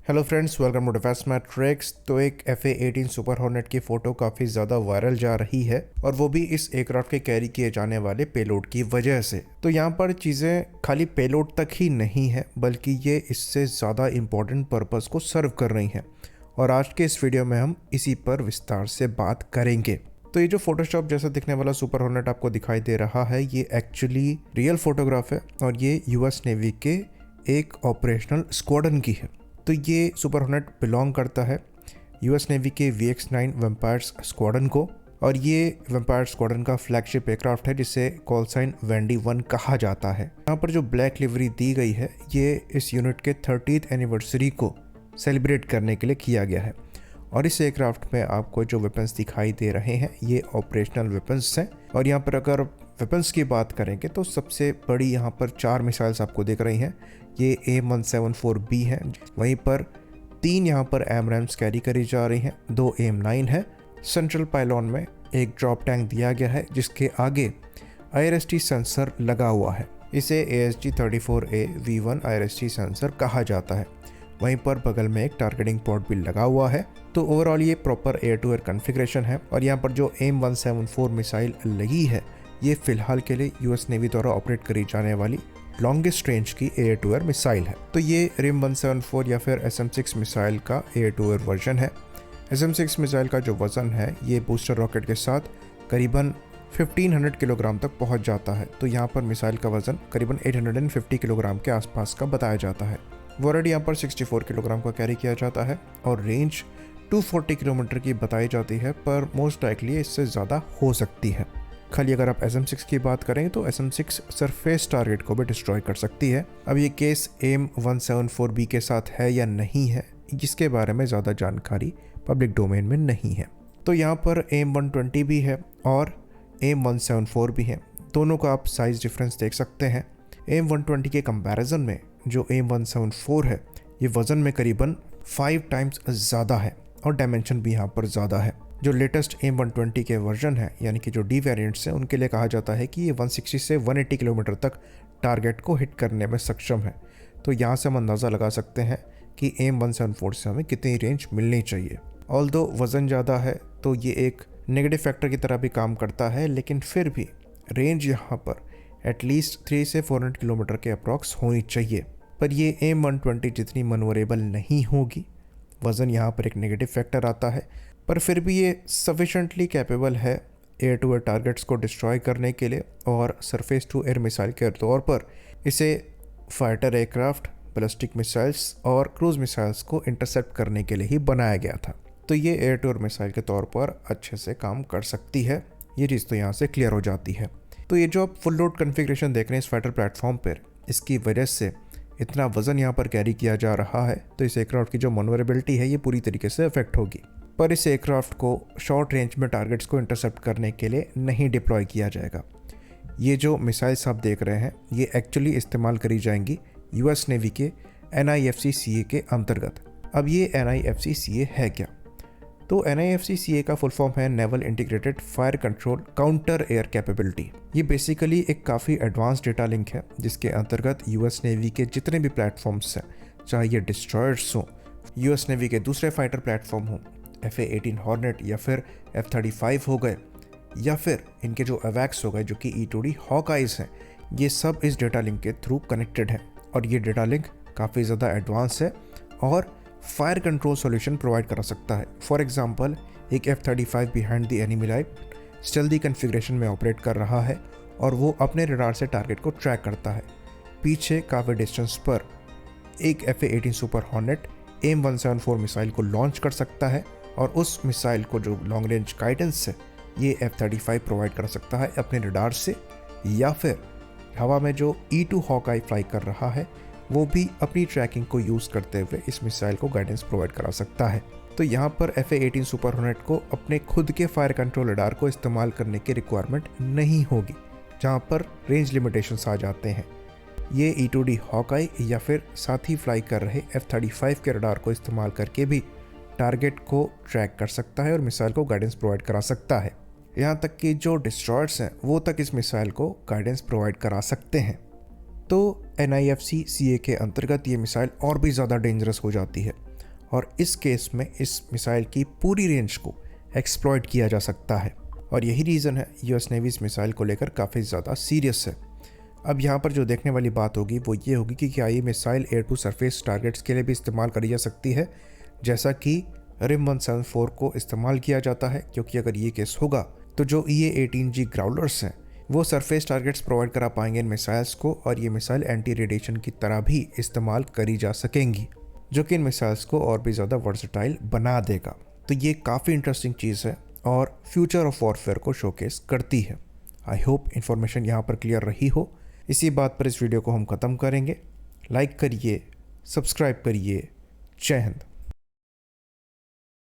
Hello friends, welcome to Defence Matrix. तो एक FA-18 super hornet की फ़ोटो काफ़ी ज़्यादा वायरल जा रही है और वो भी इस एयरक्राफ्ट के कैरी किए जाने वाले पेलोड की वजह से। तो यहाँ पर चीज़ें खाली पेलोड तक ही नहीं है बल्कि ये इससे ज़्यादा इम्पोर्टेंट पर्पस को सर्व कर रही हैं और आज के इस वीडियो में हम इसी पर विस्तार से बात करेंगे। तो ये जो फोटोशॉप जैसा दिखने वाला सुपर हॉर्नेट आपको दिखाई दे रहा है, ये एक्चुअली रियल फोटोग्राफ है और ये US नेवी के एक ऑपरेशनल स्क्वाड्रन की है। तो ये सुपर हॉर्नेट बिलोंग करता है US नेवी के VX-9 वैम्पायर्स स्क्वाड्रन को और ये वैम्पायर स्क्वाड्रन का फ्लैगशिप एयरक्राफ्ट है जिसे कॉल साइन वेंडी 1 कहा जाता है। यहाँ पर जो ब्लैक लिवरी दी गई है ये इस यूनिट के 30th एनिवर्सरी को सेलिब्रेट करने के लिए किया गया है और इस एयरक्राफ्ट में आपको जो वेपन्स दिखाई दे रहे हैं ये ऑपरेशनल वेपन्स हैं। और यहाँ पर अगर वेपन्स की बात करेंगे तो सबसे बड़ी यहाँ पर 4 मिसाइल्स आपको दिख रही हैं। ये AIM-174B है, वहीं पर 3 यहाँ पर AMRAAMs कैरी करी जा रही हैं, 2 AIM-9 है। सेंट्रल पाइलॉन में एक ड्रॉप टैंक दिया गया है जिसके आगे IRST सेंसर लगा हुआ है। इसे ASG-34A V1 IRST सेंसर कहा जाता है। वहीं पर बगल में एक टारगेटिंग पॉड भी लगा हुआ है। तो ओवरऑल ये proper air to air configuration है और यहाँ पर जो AIM-174 मिसाइल लगी है ये फिलहाल के लिए US नेवी द्वारा ऑपरेट करी जाने वाली लॉन्गेस्ट रेंज की एयर टू एयर मिसाइल है। तो ये RIM-174 या फिर SM-6 मिसाइल का एयर टू एयर वर्जन है। SM-6 मिसाइल का जो वजन है ये बूस्टर रॉकेट के साथ करीबन 1500 किलोग्राम तक पहुंच जाता है। तो यहाँ पर मिसाइल का वजन करीबन 850 किलोग्राम के आसपास का बताया जाता है। वॉरेड यहाँ पर 64 किलोग्राम का कैरी किया जाता है और रेंज 240 किलोमीटर की बताई जाती है, पर मोस्ट लाइकली इससे ज़्यादा हो सकती है। खाली अगर आप SM-6 की बात करें तो SM-6 सरफेस टारगेट को भी डिस्ट्रॉय कर सकती है। अब ये केस AIM-174B के साथ है या नहीं है, जिसके बारे में ज़्यादा जानकारी पब्लिक डोमेन में नहीं है। तो यहाँ पर AIM-120 भी है और AIM-174 भी है। दोनों का आप साइज़ डिफरेंस देख सकते हैं। AIM-120 के कंपैरिजन में जो AIM-174 है ये वज़न में करीबन 5 टाइम्स ज़्यादा है और डायमेंशन भी यहाँ पर ज़्यादा है। जो लेटेस्ट AIM-120 के वर्जन है यानी कि जो D वेरिएंट्स हैं उनके लिए कहा जाता है कि ये 160 से 180 किलोमीटर तक टारगेट को हिट करने में सक्षम है। तो यहाँ से हम अंदाज़ा लगा सकते हैं कि AIM-174 से हमें कितनी रेंज मिलनी चाहिए। ऑल्दो वज़न ज़्यादा है तो ये एक नेगेटिव फैक्टर की तरह भी काम करता है, लेकिन फिर भी रेंज यहाँ पर एटलीस्ट 300 से 400 किलोमीटर के अप्रॉक्स होनी चाहिए। पर ये AIM-120 जितनी मनोरेबल नहीं होगी। वज़न यहाँ पर एक नेगेटिव फैक्टर आता है, पर फिर भी ये सफिशेंटली कैपेबल है एयर टू एयर टारगेट्स को डिस्ट्रॉय करने के लिए और सरफेस टू एयर मिसाइल के तौर पर इसे फाइटर एयरक्राफ्ट, बैलिस्टिक मिसाइल्स और क्रूज मिसाइल्स को इंटरसेप्ट करने के लिए ही बनाया गया था। तो ये एयर टू एयर मिसाइल के तौर पर अच्छे से काम कर सकती है। ये चीज़ तो यहाँ से क्लियर हो जाती है। तो ये जो आप फुल लोड कन्फिग्रेशन देख रहे हैं इस फाइटर प्लेटफॉर्म पर, इसकी वजह से इतना वज़न यहाँ पर कैरी किया जा रहा है तो इस एयरक्राफ्ट की जो मनोरेबिलिटी है ये पूरी तरीके से अफेक्ट होगी। पर इस एयरक्राफ्ट को शॉर्ट रेंज में टारगेट्स को इंटरसेप्ट करने के लिए नहीं डिप्लॉय किया जाएगा। ये जो मिसाइल्स आप देख रहे हैं ये एक्चुअली इस्तेमाल करी जाएंगी US नेवी के NIFC-CA के अंतर्गत। अब ये NIFC-CA है क्या? तो NIFC-CA का फुल फॉर्म है naval integrated fire control counter air capability. ये बेसिकली एक काफ़ी एडवांस डेटा लिंक है जिसके अंतर्गत US नेवी के जितने भी प्लेटफॉर्म्स हैं, चाहे ये डिस्ट्रॉयर्स हों, US नेवी के दूसरे फाइटर प्लेटफॉर्म हों, FA-18 हॉर्नेट या फिर F-35 हो गए या फिर इनके जो अवैक्स हो गए जो कि E-2D हॉकाइज हैं, ये सब इस डेटा लिंक के थ्रू कनेक्टेड है और ये डेटा लिंक काफ़ी ज़्यादा एडवांस है और फायर कंट्रोल सॉल्यूशन प्रोवाइड करा सकता है। फॉर एग्जांपल एक F-35 behind the enemy line stealthy configuration में ऑपरेट कर रहा है और वो अपने रडार से टारगेट को ट्रैक करता है। पीछे काफ़ी डिस्टेंस पर एक FA-18 super hornet AIM-174 missile को लॉन्च कर सकता है और उस मिसाइल को जो लॉन्ग रेंज गाइडेंस है ये F-35 प्रोवाइड कर सकता है अपने रडार से, या फिर हवा में जो E-2 हॉकाई फ्लाई कर रहा है वो भी अपनी ट्रैकिंग को यूज़ करते हुए इस मिसाइल को गाइडेंस प्रोवाइड करा सकता है। तो यहाँ पर FA-18 सुपर हॉर्नेट को अपने खुद के फायर कंट्रोल रडार को इस्तेमाल करने की रिक्वायरमेंट नहीं होगी, जहाँ पर रेंज लिमिटेशंस आ जाते हैं। ये E-2D हॉकाई या फिर साथ ही फ्लाई कर रहे F-35 के रडार को इस्तेमाल करके भी टारगेट को ट्रैक कर सकता है और मिसाइल को गाइडेंस प्रोवाइड करा सकता है। यहाँ तक कि जो डिस्ट्रॉयर्स हैं वो तक इस मिसाइल को गाइडेंस प्रोवाइड करा सकते हैं। तो NIFC-CA के अंतर्गत ये मिसाइल और भी ज़्यादा डेंजरस हो जाती है और इस केस में इस मिसाइल की पूरी रेंज को एक्सप्लॉइट किया जा सकता है और यही रीज़न है यूएस नेवी इस मिसाइल को लेकर काफ़ी ज़्यादा सीरियस है। अब यहाँ पर जो देखने वाली बात होगी वो ये होगी कि क्या ये missile air to surface targets के लिए भी इस्तेमाल करी जा सकती है, जैसा कि रिम 174 को इस्तेमाल किया जाता है। क्योंकि अगर ये केस होगा तो जो EA-18G ग्राउलर्स हैं वो सरफेस टारगेट्स प्रोवाइड करा पाएंगे इन मिसाइल्स को और ये मिसाइल एंटी रेडिएशन की तरह भी इस्तेमाल करी जा सकेंगी, जो कि इन मिसाइल्स को और भी ज़्यादा वर्सेटाइल बना देगा। तो ये काफ़ी इंटरेस्टिंग चीज़ है और फ्यूचर ऑफ वॉरफेयर को शोकेस करती है। आई होप इन्फॉर्मेशन यहाँ पर क्लियर रही हो। इसी बात पर इस वीडियो को हम ख़त्म करेंगे। लाइक करिए, सब्सक्राइब करिए। जय हिंद।